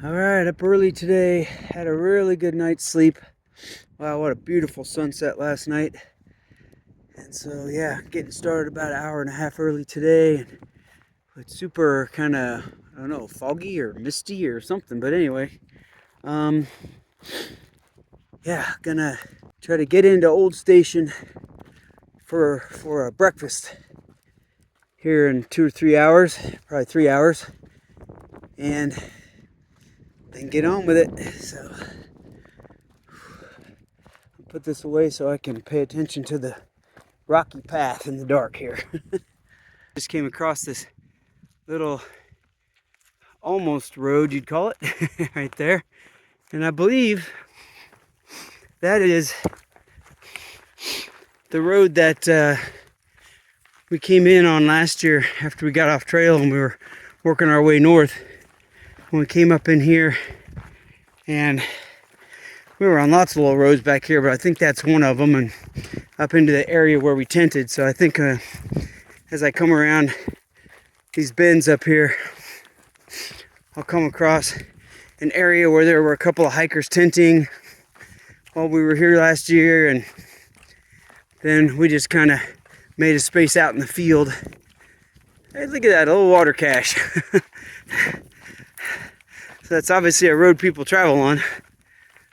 Alright, up early today. Had a really good night's sleep. Wow, what a beautiful sunset last night. And so, yeah, getting started about an hour and a half early today. It's super kind of, I don't know, foggy or misty or something. But anyway, yeah, gonna try to get into Old Station for a breakfast here in 2 or 3 hours, probably 3 hours. And then get on with it. So I'll put this away so I can pay attention to the rocky path in the dark here. Just came across this little almost road, you'd call it, right there. And I believe that is the road that we came in on last year after we got off trail and we were working our way north. When we came up in here, and we were on lots of little roads back here, but I think that's one of them, and up into the area where we tented. So I think as I come around these bends up here, I'll come across an area where there were a couple of hikers tenting while we were here last year, and then we just kind of made a space out in the field. Hey, look at that, a little water cache. So that's obviously a road people travel on,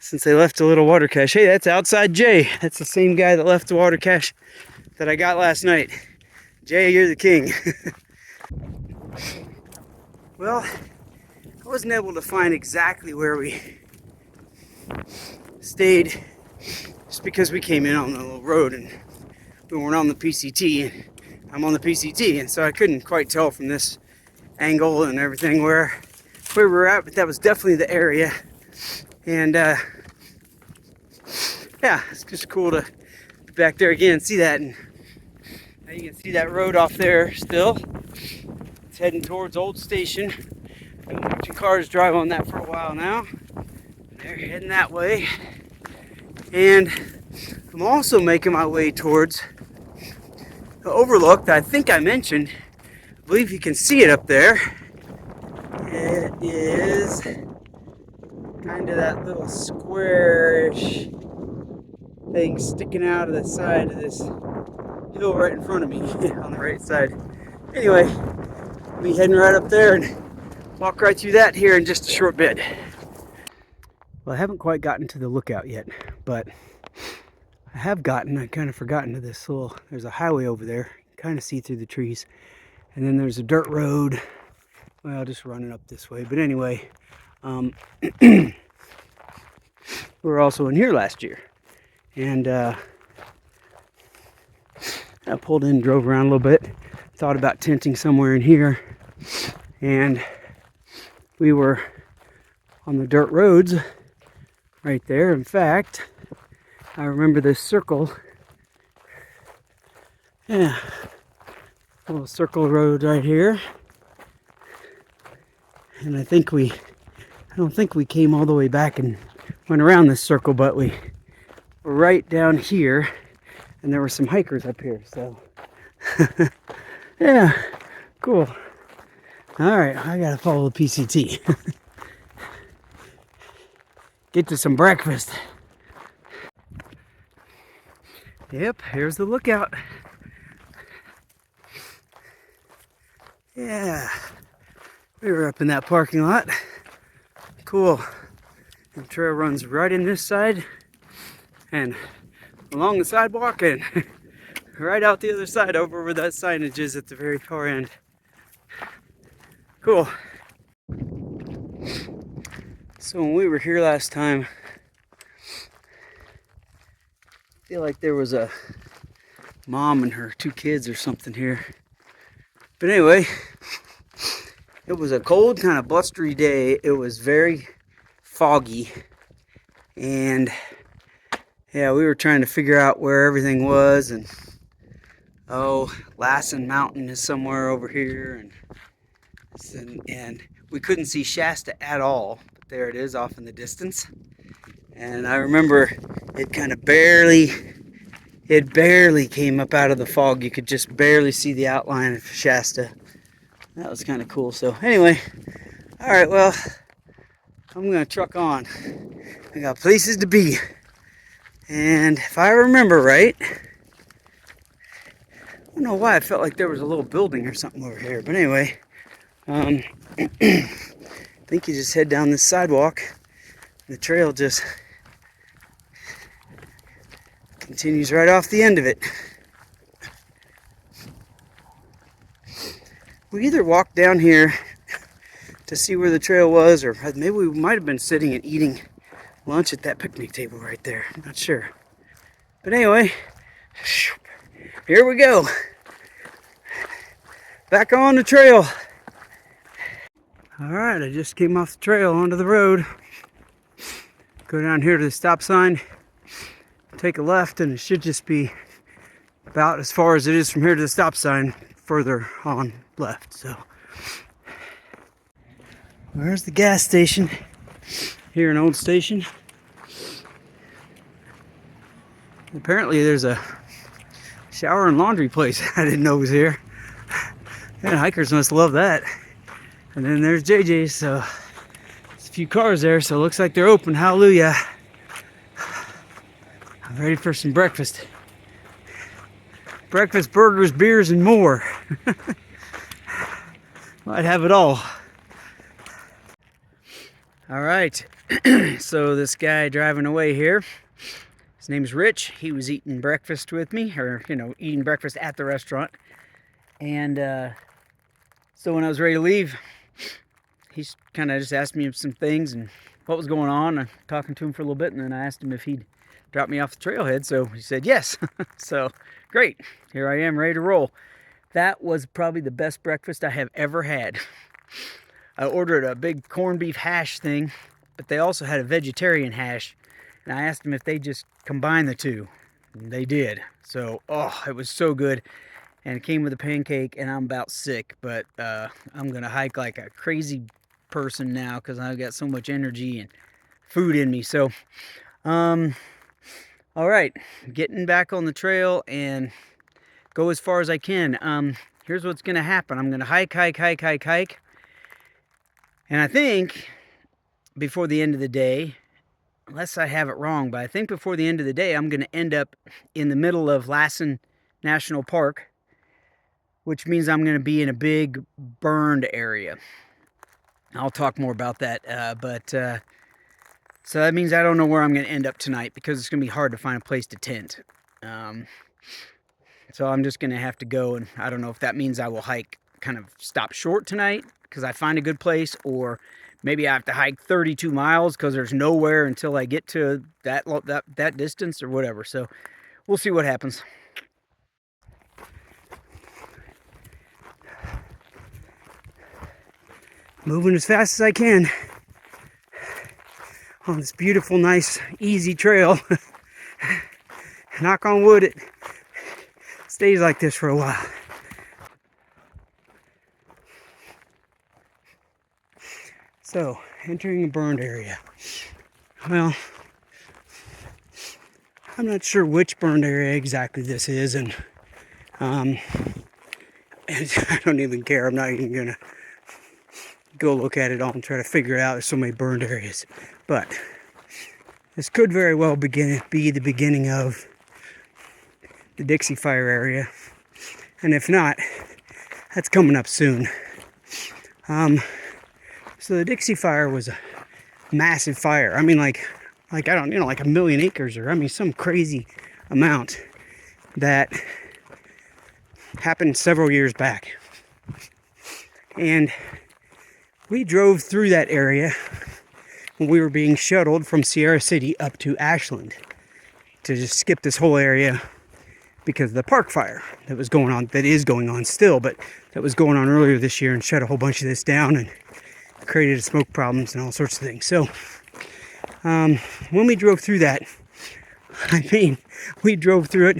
since they left a little water cache. Hey, that's Outside Jay. That's the same guy that left the water cache that I got last night. Jay, you're the king. Well, I wasn't able to find exactly where we stayed, just because we came in on the little road and we weren't on the PCT, and I'm on the PCT, and so I couldn't quite tell from this angle and everything where we were at, but that was definitely the area. And yeah, it's just cool to be back there again and see that. And now you can see that road off there still. It's heading towards Old Station. Been watching cars drive on that for a while now. They're heading that way. And I'm also making my way towards the overlook that I think I mentioned. I believe you can see it up there. It is kind of that little squarish thing sticking out of the side of this hill right in front of me on the right side. Anyway, I'll be heading right up there and walk right through that here in just a short bit. Well, I haven't quite gotten to the lookout yet, but I have kind of forgotten to this little, there's a highway over there, you can kind of see through the trees, and then there's a dirt road. Well, just running up this way. But anyway, we were also in here last year. And I pulled in, drove around a little bit, thought about tenting somewhere in here. And we were on the dirt roads right there. In fact, I remember this circle. Yeah, a little circle road right here. And I don't think we came all the way back and went around this circle, but we were right down here, and there were some hikers up here, so yeah, cool. All right, I gotta follow the PCT. Get to some breakfast. Yep, here's the lookout. Yeah. We were up in that parking lot. Cool. The trail runs right in this side and along the sidewalk and right out the other side over where that signage is at the very far end. Cool. So when we were here last time, I feel like there was a mom and her 2 kids or something here. But anyway, it was a cold, kind of blustery day. It was very foggy. And yeah, we were trying to figure out where everything was. And Lassen Mountain is somewhere over here. And we couldn't see Shasta at all. But there it is off in the distance. And I remember it kind of barely came up out of the fog. You could just barely see the outline of Shasta. That was kind of cool. So anyway, all right, well, I'm gonna truck on. I got places to be. And if I remember right, I don't know why I felt like there was a little building or something over here. But anyway, I think you just head down this sidewalk. The trail just continues right off the end of it. We either walked down here to see where the trail was, or maybe we might have been sitting and eating lunch at that picnic table right there. I'm not sure. But anyway, here we go. Back on the trail. Alright, I just came off the trail onto the road. Go down here to the stop sign, take a left, and it should just be about as far as it is from here to the stop sign, further on left. So, where's the gas station? Here in Old Station. Apparently there's a shower and laundry place I didn't know was here. And hikers must love that. And then there's JJ's, so there's a few cars there, so it looks like they're open. Hallelujah. I'm ready for some breakfast. Breakfast, burgers, beers, and more. Might have it all. All right, so this guy driving away here, his name's Rich. He was eating breakfast with me, or, eating breakfast at the restaurant. And so when I was ready to leave, he kind of just asked me some things and what was going on. I'm talking to him for a little bit, and then I asked him if he'd drop me off the trailhead. So he said yes. So great, here I am ready to roll. That was probably the best breakfast I have ever had. I ordered a big corned beef hash thing, but they also had a vegetarian hash. And I asked them if they just combine the two. And they did. So, it was so good. And it came with a pancake, and I'm about sick. But I'm going to hike like a crazy person now because I've got so much energy and food in me. So, all right. Getting back on the trail and go as far as I can. Here's what's going to happen. I'm going to hike. And I think before the end of the day, unless I have it wrong, but I think before the end of the day, I'm going to end up in the middle of Lassen National Park, which means I'm going to be in a big burned area. I'll talk more about that, so that means I don't know where I'm going to end up tonight because it's going to be hard to find a place to tent. So I'm just going to have to go, and I don't know if that means I will hike, kind of stop short tonight because I find a good place, or maybe I have to hike 32 miles because there's nowhere until I get to that distance or whatever. So we'll see what happens. Moving as fast as I can on this beautiful, nice, easy trail. Knock on wood, it stays like this for a while. So, entering a burned area. Well, I'm not sure which burned area exactly this is, and I don't even care. I'm not even gonna go look at it all and try to figure it out. There's so many burned areas. But this could very well be the beginning of the Dixie Fire area. And if not, that's coming up soon. So the Dixie Fire was a massive fire. I mean, like I don't, like 1 million acres, or some crazy amount that happened several years back. And we drove through that area when we were being shuttled from Sierra City up to Ashland to just skip this whole area because of the park fire that was going on, that is going on still, but that was going on earlier this year and shut a whole bunch of this down and created smoke problems and all sorts of things. So when we drove through that, we drove through it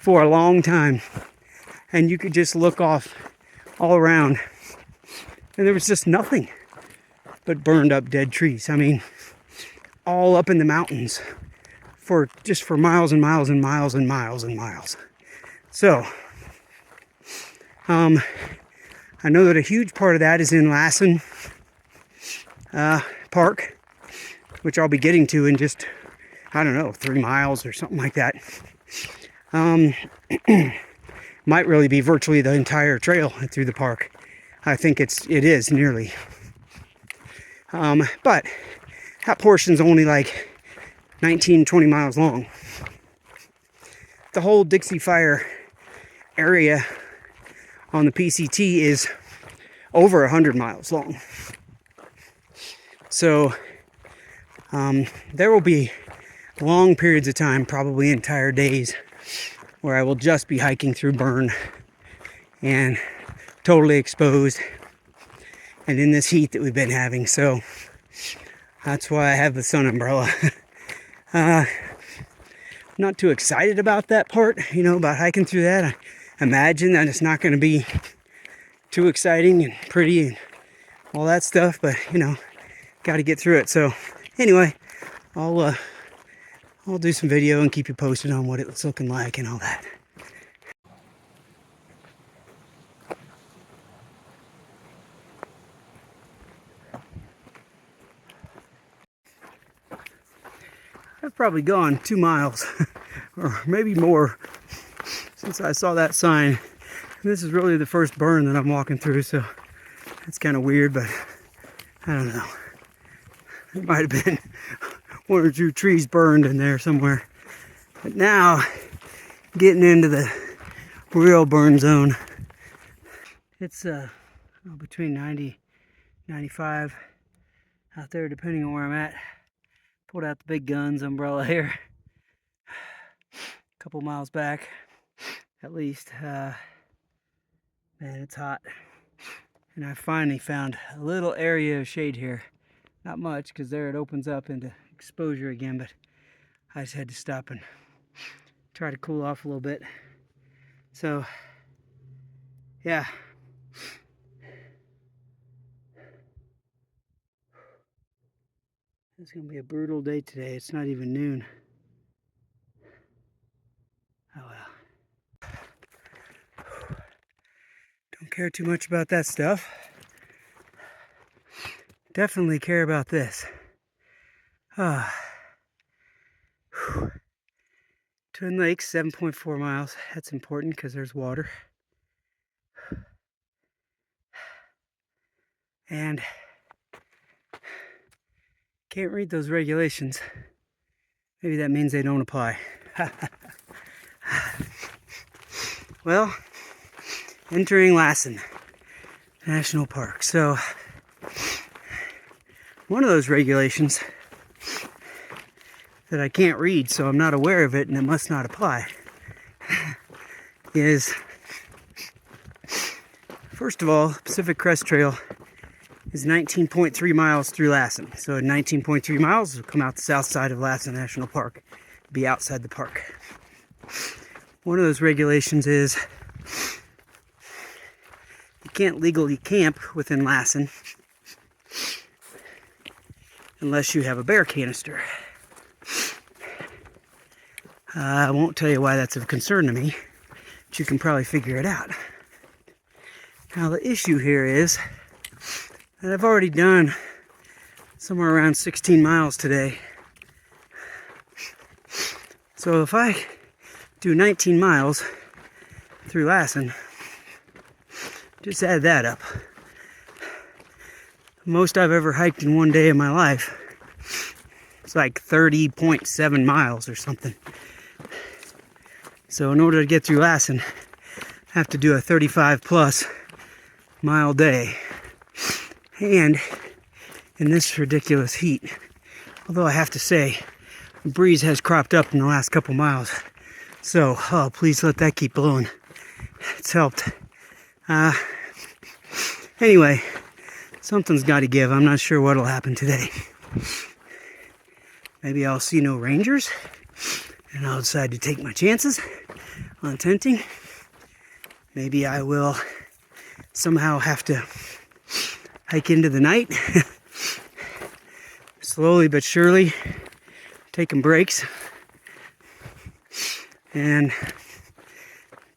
for a long time, and you could just look off all around, and there was just nothing but burned up dead trees. All up in the mountains for miles and miles and miles and miles and miles. So I know that a huge part of that is in Lassen Park, which I'll be getting to in just, I don't know, 3 miles or something like that. Might really be virtually the entire trail through the park. I think it is nearly. But that portion's only like 19, 20 miles long. The whole Dixie Fire area on the PCT is over 100 miles long. So there will be long periods of time, probably entire days, where I will just be hiking through burn and totally exposed and in this heat that we've been having. So that's why I have the sun umbrella. Not too excited about that part, about hiking through that. I imagine that it's not going to be too exciting and pretty and all that stuff, but got to get through it. So anyway, I'll do some video and keep you posted on what it's looking like and all that. I've probably gone 2 miles or maybe more since I saw that sign. And this is really the first burn that I'm walking through, so it's kind of weird, but I don't know. It might have been 1 or 2 trees burned in there somewhere. But now, getting into the real burn zone. It's between 90, 95 out there, depending on where I'm at. Pulled out the big guns umbrella here. A couple miles back, at least. Man, it's hot. And I finally found a little area of shade here. Not much, because there it opens up into exposure again, but I just had to stop and try to cool off a little bit. So, yeah. It's going to be a brutal day today. It's not even noon. Oh well. Don't care too much about that stuff. Definitely care about this. Twin Lakes, 7.4 miles. That's important because there's water. And can't read those regulations. Maybe that means they don't apply. Well, entering Lassen National Park. So, one of those regulations that I can't read, so I'm not aware of it and it must not apply, is, first of all, Pacific Crest Trail is 19.3 miles through Lassen. So 19.3 miles will come out the south side of Lassen National Park, be outside the park. One of those regulations is you can't legally camp within Lassen unless you have a bear canister. I won't tell you why that's of concern to me, but you can probably figure it out. Now the issue here is that I've already done somewhere around 16 miles today. So if I do 19 miles through Lassen, just add that up. Most I've ever hiked in one day in my life, it's like 30.7 miles or something. So in order to get through Lassen, I have to do a 35 plus mile day. And in this ridiculous heat, although I have to say, the breeze has cropped up in the last couple miles. So, please let that keep blowing. It's helped. Anyway, something's got to give. I'm not sure what'll happen today. Maybe I'll see no rangers, and I'll decide to take my chances on tenting. Maybe I will somehow have to hike into the night. Slowly but surely, taking breaks. And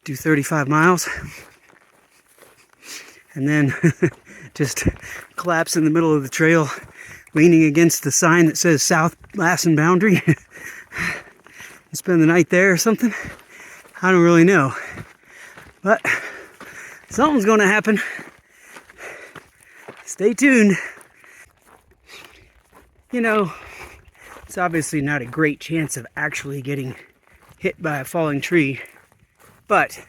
do 35 miles. And then just collapse in the middle of the trail leaning against the sign that says South Lassen boundary. Spend the night there or something. I don't really know. But something's going to happen. Stay tuned. You know, it's obviously not a great chance of actually getting hit by a falling tree, but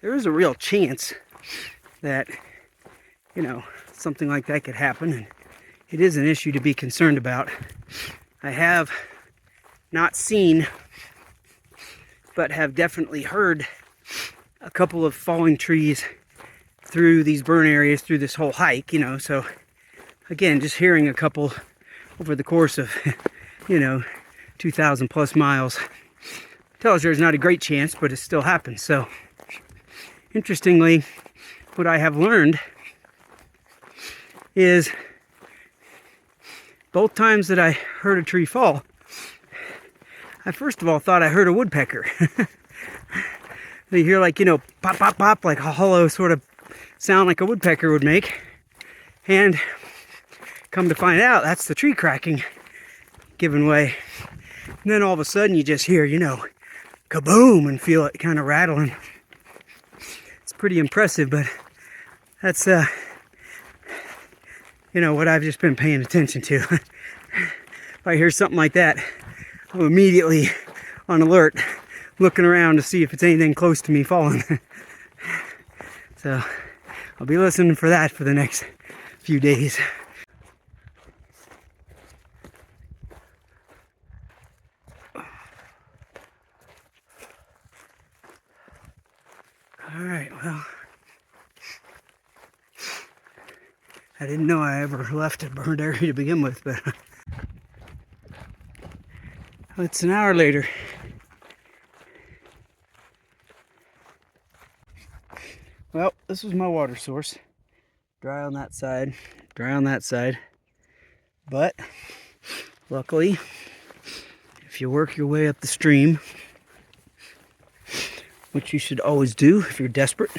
there is a real chance that, you know, something like that could happen, and it is an issue to be concerned about. I have not seen, but have definitely heard a couple of falling trees through these burn areas through this whole hike, you know, so again, just hearing a couple over the course of, you know, 2,000 plus miles tells you there's not a great chance, but it still happens. So interestingly, what I have learned is both times that I heard a tree fall, I first of all thought I heard a woodpecker. You hear, like, you know, pop, pop, pop, like a hollow sort of sound like a woodpecker would make. And come to find out, that's the tree cracking, giving way. And then all of a sudden you just hear, you know, kaboom, and feel it kind of rattling. It's pretty impressive, but that's, you know, what I've just been paying attention to. If I hear something like that, I'm immediately on alert, looking around to see if it's anything close to me falling. So I'll be listening for that for the next few days. All right, well, I didn't know I ever left a burned area to begin with, but it's an hour later. Well, this was my water source. Dry on that side, dry on that side. But luckily, if you work your way up the stream, which you should always do if you're desperate,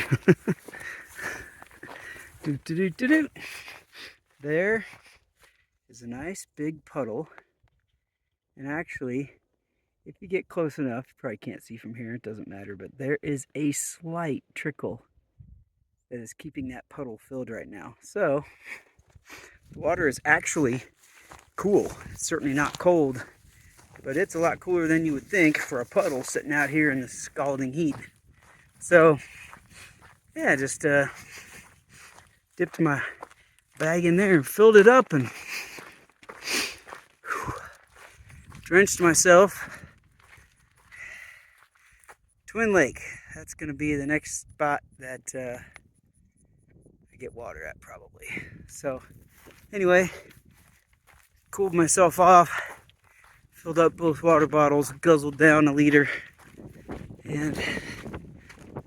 there is a nice big puddle. And actually, if you get close enough, you probably can't see from here, it doesn't matter, but there is a slight trickle that is keeping that puddle filled right now. So the water is actually cool. It's certainly not cold, but it's a lot cooler than you would think for a puddle sitting out here in the scalding heat. So yeah, just dipped my bag in there and filled it up and drenched myself. Twin Lake, that's going to be the next spot that I get water at probably. So anyway, cooled myself off, filled up both water bottles, guzzled down a liter, and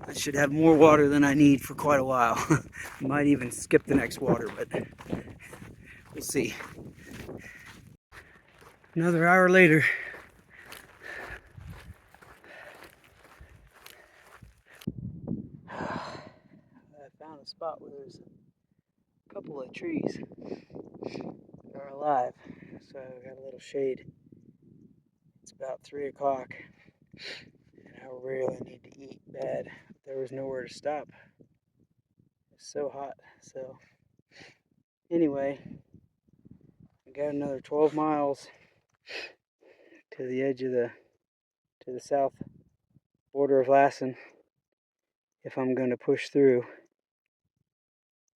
I should have more water than I need for quite a while. Might even skip the next water, but we'll see. Another hour later. I found a spot where there's a couple of trees that are alive, so I got a little shade. It's about 3 o'clock, and I really need to eat bad. There was nowhere to stop. It's so hot. So anyway, I got another 12 miles to the edge of the south border of Lassen if I'm going to push through.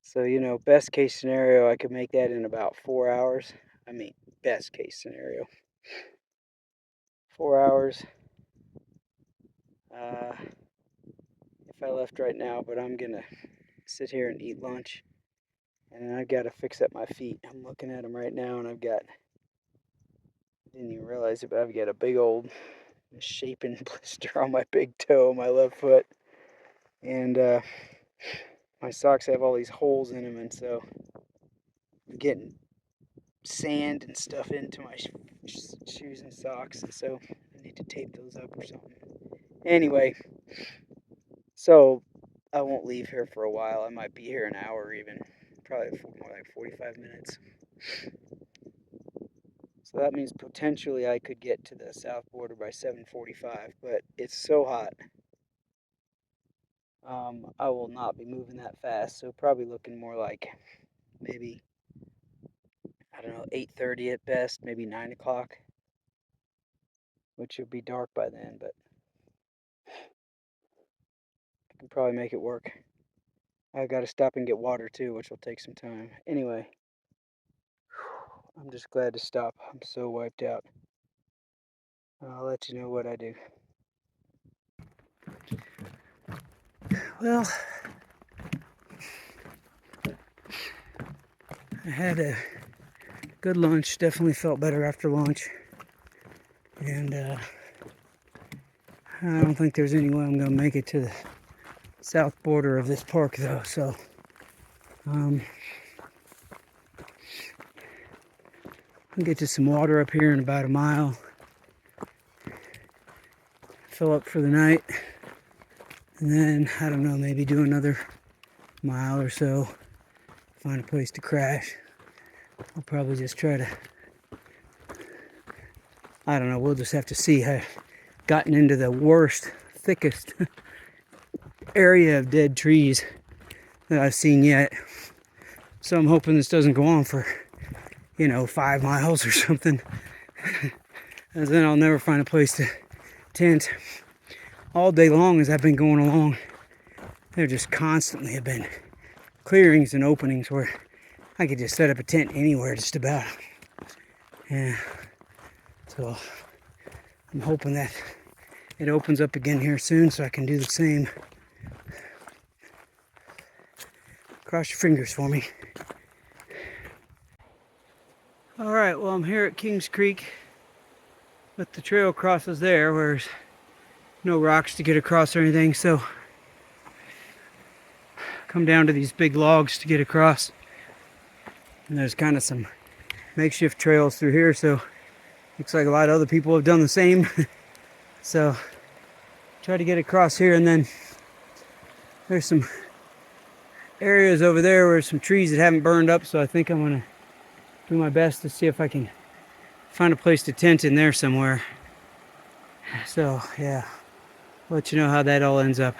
So, you know, best case scenario, I could make that in about 4 hours. I mean, best case scenario. 4 hours. If I left right now, but I'm going to sit here and eat lunch. And then I've got to fix up my feet. I'm looking at them right now, and I didn't even realize it, but I've got a big old misshapen blister on my big toe, my left foot. And my socks have all these holes in them, and so I'm getting sand and stuff into my shoes and socks, and so I need to tape those up or something. Anyway, so I won't leave here for a while. I might be here an hour even, probably more like 45 minutes. So that means potentially I could get to the south border by 7:45, but it's so hot. I will not be moving that fast, so probably looking more like maybe, I don't know, 8:30 at best, maybe 9 o'clock, which will be dark by then, but I can probably make it work. I got to stop and get water too, which will take some time. Anyway, I'm just glad to stop. I'm so wiped out. I'll let you know what I do. Well, I had a good lunch. Definitely felt better after lunch. And I don't think there's any way I'm going to make it to the south border of this park, though. So, I'll get to some water up here in about a mile. Fill up for the night. And then, I don't know, maybe do another mile or so. Find a place to crash. I'll probably just try to, I don't know, we'll just have to see. I've gotten into the worst, thickest area of dead trees that I've seen yet. So I'm hoping this doesn't go on for, 5 miles or something. And then I'll never find a place to tent. All day long as I've been going along, there just constantly have been clearings and openings where I could just set up a tent anywhere just about. Yeah. So I'm hoping that it opens up again here soon so I can do the same. Cross your fingers for me. All right, well, I'm here at Kings Creek, but the trail crosses there where there's no rocks to get across or anything, so come down to these big logs to get across. And there's kind of some makeshift trails through here, so looks like a lot of other people have done the same. So try to get across here, and then there's some areas over there where some trees that haven't burned up, so I think I'm gonna do my best to see if I can find a place to tent in there somewhere. So yeah, I'll let you know how that all ends up.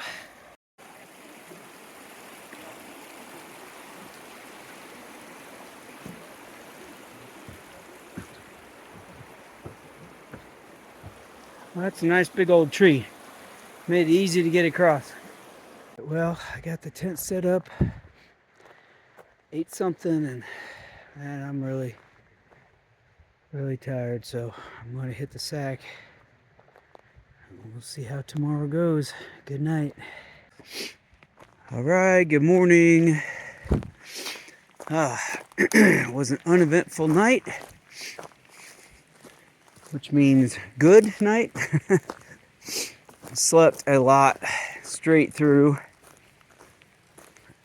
Well, that's a nice big old tree. Made it easy to get across. Well, I got the tent set up, ate something, and man, I'm really tired, so I'm going to hit the sack. We'll see how tomorrow goes. Good night. All right, good morning. It was an uneventful night, which means good night. Slept a lot straight through,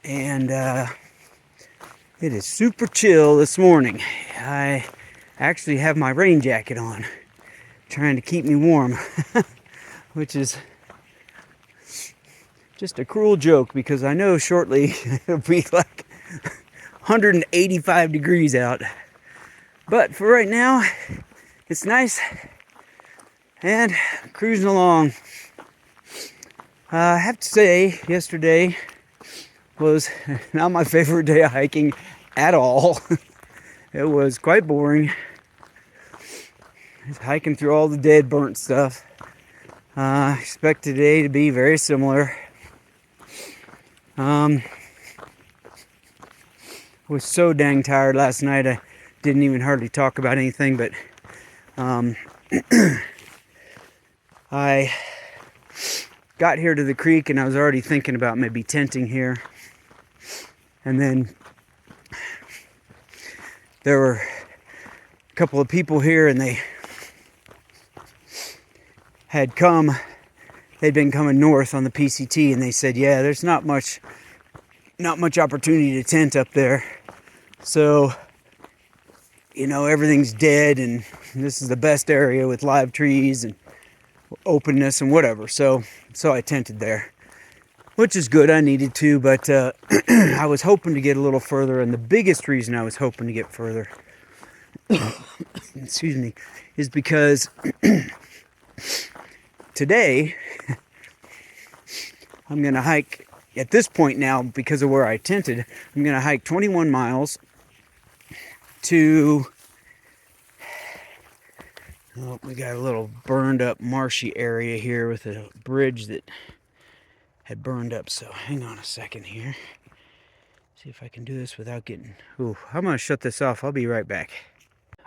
and it is super chill this morning. I actually have my rain jacket on, trying to keep me warm, which is just a cruel joke because I know shortly it'll be like 185 degrees out. But for right now, it's nice and cruising along. I have to say, yesterday was not my favorite day of hiking at all. It was quite boring. Just hiking through all the dead, burnt stuff. Expect today to be very similar. Was so dang tired last night I didn't even hardly talk about anything, but I got here to the creek and I was already thinking about maybe tenting here. And then there were a couple of people here and they had they'd been coming north on the PCT, and they said, yeah, there's not much opportunity to tent up there. So, everything's dead and this is the best area with live trees and openness and whatever. So I tented there. which is good. I needed to, but I was hoping to get a little further, and the biggest reason I was hoping to get further, excuse me, is because today I'm going to hike, at this point now, because of where I tented, I'm going to hike 21 miles to, oh, we got a little burned up marshy area here with a bridge that had burned up, so hang on a second here. See if I can do this without getting, ooh, I'm going to shut this off. I'll be right back.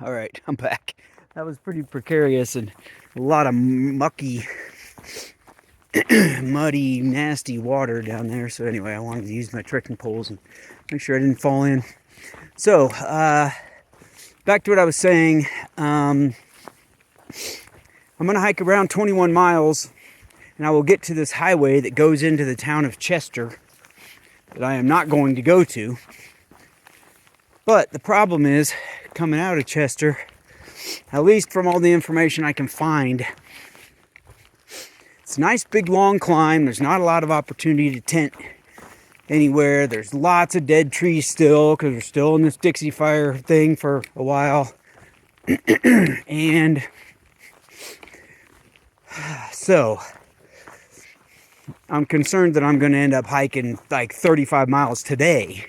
All right, I'm back. That was pretty precarious and a lot of mucky, muddy, nasty water down there. So anyway, I wanted to use my trekking poles and make sure I didn't fall in. So, back to what I was saying. I'm going to hike around 21 miles, and I will get to this highway that goes into the town of Chester that I am not going to go to. But the problem is, coming out of Chester, at least from all the information I can find, it's a nice big long climb. There's not a lot of opportunity to tent anywhere. There's lots of dead trees still, because we're still in this Dixie Fire thing for a while. And so I'm concerned that I'm going to end up hiking like 35 miles today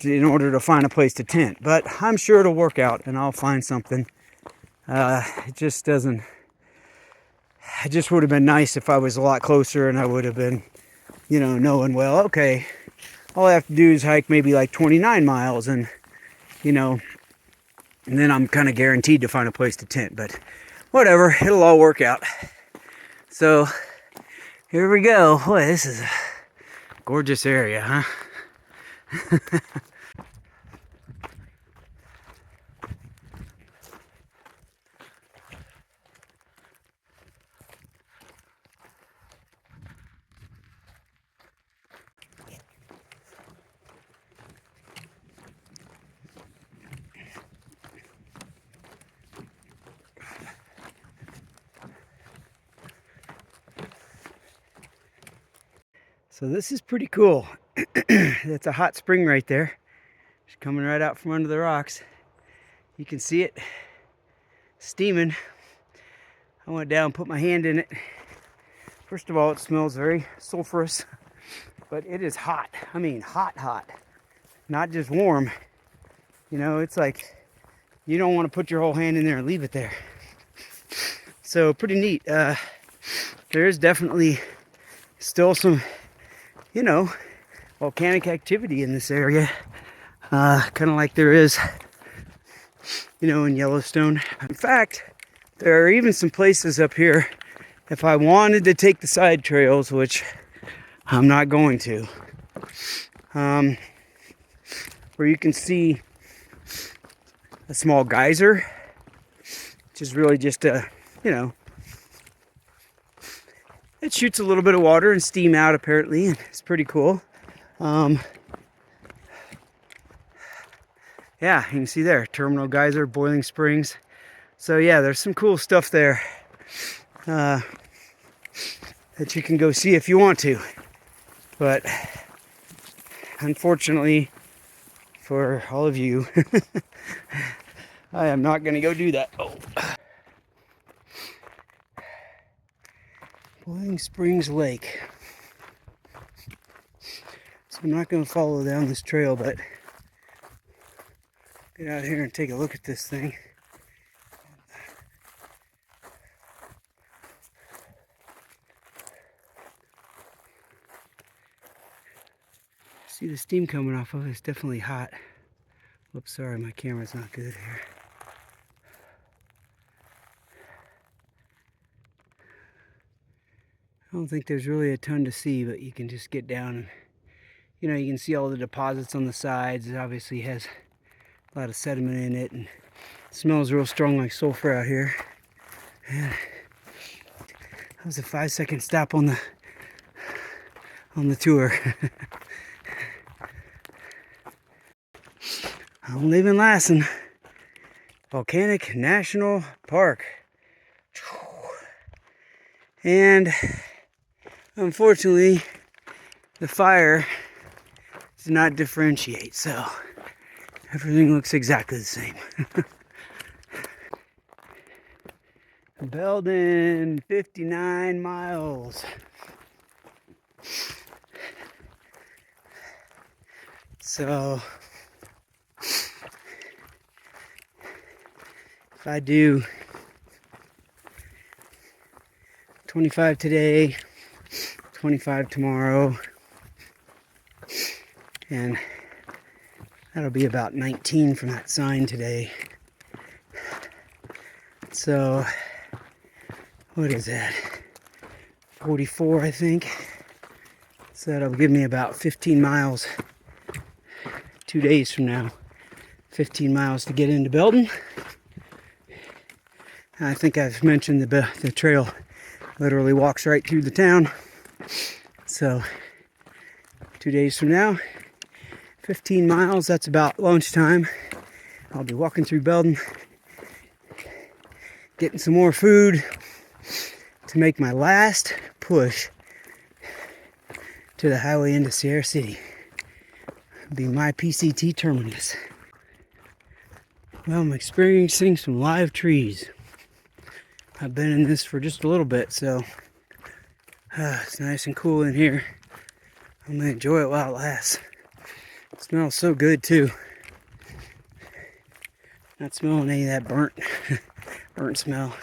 in order to find a place to tent. But I'm sure it'll work out and I'll find something. It just doesn't... It just would have been nice if I was a lot closer and I would have been, knowing, well, okay, all I have to do is hike maybe like 29 miles and, and then I'm kind of guaranteed to find a place to tent. But whatever, it'll all work out. So here we go. Boy, this is a gorgeous area, huh? So this is pretty cool. That's a hot spring right there. It's coming right out from under the rocks. You can see it steaming. I went down and put my hand in it. First of all, it smells very sulfurous, but it is hot. I mean, hot, hot. Not just warm. It's like you don't want to put your whole hand in there and leave it there. So pretty neat. There is definitely still some volcanic activity in this area, kind of like there is, in Yellowstone. In fact, there are even some places up here, if I wanted to take the side trails, which I'm not going to, where you can see a small geyser, which is really just a, it shoots a little bit of water and steam out apparently, and it's pretty cool. Yeah, you can see there, Terminal Geyser, Boiling Springs. So yeah, there's some cool stuff there that you can go see if you want to. But unfortunately for all of you, I am not going to go do that. Oh. Boiling Springs Lake. So I'm not going to follow down this trail, but get out here and take a look at this thing. See the steam coming off of it. It's definitely hot. Whoops, sorry, my camera's not good here. I don't think there's really a ton to see, but you can just get down and, you can see all the deposits on the sides. It obviously has a lot of sediment in it and it smells real strong like sulfur out here. And that was a 5-second stop on the tour. I'm leaving Lassen. Volcanic National Park. And unfortunately, the fire does not differentiate, so everything looks exactly the same. Belden, 59 miles. So if I do 25 today, 25 tomorrow, and that'll be about 19 from that sign today. So what is that? 44, I think. So that'll give me about 15 miles 2 days from now. 15 miles to get into Belden. I think I've mentioned the trail literally walks right through the town. So 2 days from now, 15 miles, that's about lunchtime. I'll be walking through Belden, getting some more food to make my last push to the highway into Sierra City. It'll be my PCT terminus. Well, I'm experiencing some live trees. I've been in this for just a little bit, so it's nice and cool in here. I'm gonna enjoy it while it lasts. It smells so good too. Not smelling any of that burnt smell.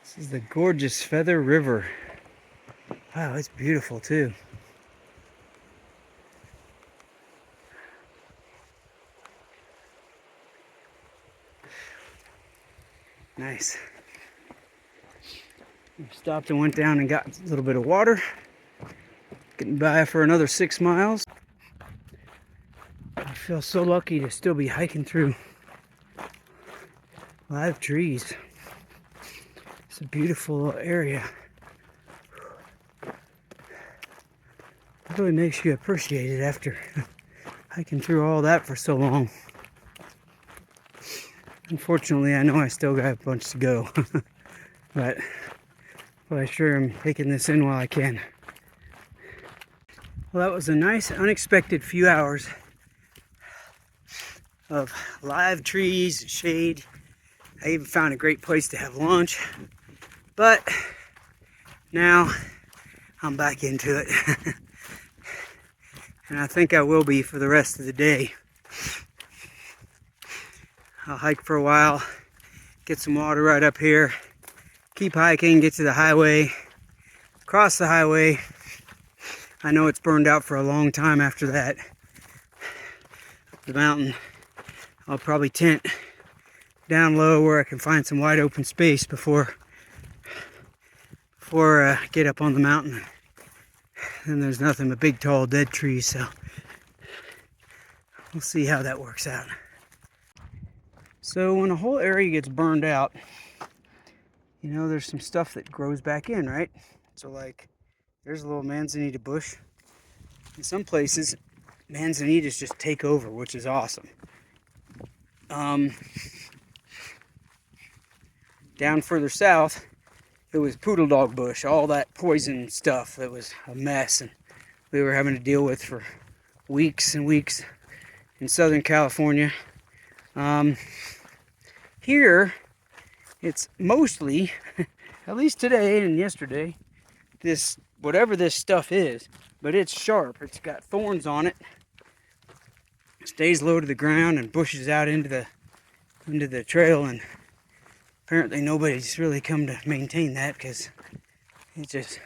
This is the gorgeous Feather River. Wow, it's beautiful too. Nice. We stopped and went down and got a little bit of water. Getting by for another 6 miles. I feel so lucky to still be hiking through live trees. It's a beautiful little area. It really makes you appreciate it after hiking through all that for so long. Unfortunately, I know I still got a bunch to go, but I sure am taking this in while I can. Well, that was a nice, unexpected few hours of live trees, shade. I even found a great place to have lunch, but now I'm back into it. And I think I will be for the rest of the day. I'll hike for a while, get some water right up here, keep hiking, get to the highway, cross the highway. I know it's burned out for a long time after that. The mountain, I'll probably tent down low where I can find some wide open space before I get up on the mountain. And there's nothing but big, tall, dead trees, so we'll see how that works out. So when a whole area gets burned out, you know, there's some stuff that grows back in, right? So like, there's a little manzanita bush. In some places, manzanitas just take over, which is awesome. Down further south, it was poodle dog bush, all that poison stuff that was a mess, and we were having to deal with for weeks and weeks in Southern California. Here, it's mostly, at least today and yesterday, this, whatever this stuff is, but it's sharp. It's got thorns on it. It stays low to the ground and bushes out into the trail, and apparently nobody's really come to maintain that because it's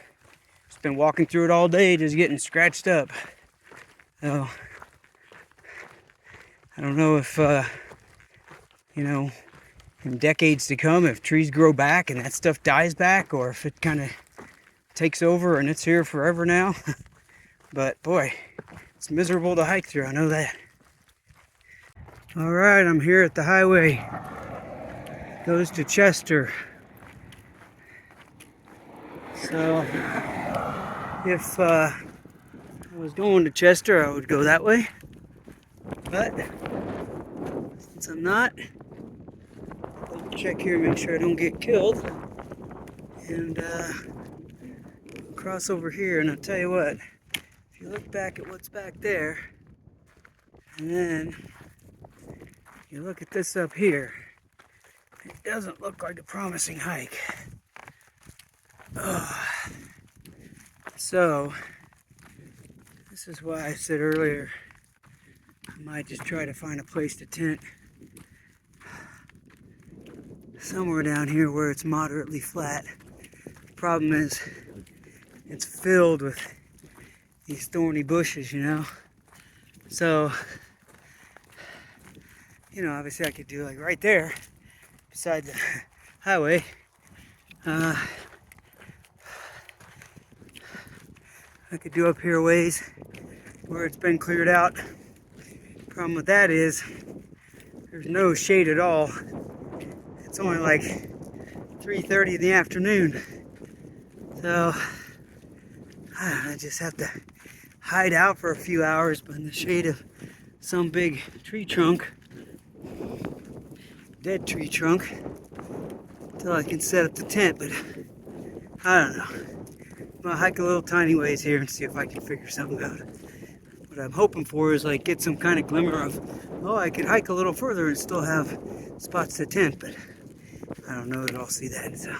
been walking through it all day, just getting scratched up. So I don't know if you know, in decades to come, if trees grow back and that stuff dies back, or if it kind of takes over and it's here forever now. But boy, it's miserable to hike through, I know that. All right, I'm here at the highway. Goes to Chester. So If I was going to Chester, I would go that way. But since I'm not, I'll check here and make sure I don't get killed. And cross over here, and I'll tell you what, if you look back at what's back there, and then you look at this up here, it doesn't look like a promising hike. Oh. So, this is why I said earlier, I might just try to find a place to tent somewhere down here where it's moderately flat. The problem is, it's filled with these thorny bushes, you know? So, you know, obviously I could do like right there, beside the highway. I could do up here a ways where it's been cleared out. Problem with that is there's no shade at all. It's only like 3:30 in the afternoon. So I just have to hide out for a few hours in the shade of some big tree trunk, dead tree trunk, until I can set up the tent. But I don't know. I'm gonna hike a little tiny ways here and see if I can figure something out. What I'm hoping for is like get some kind of glimmer of, oh, I could hike a little further and still have spots to tent, but I don't know that I'll see that. So.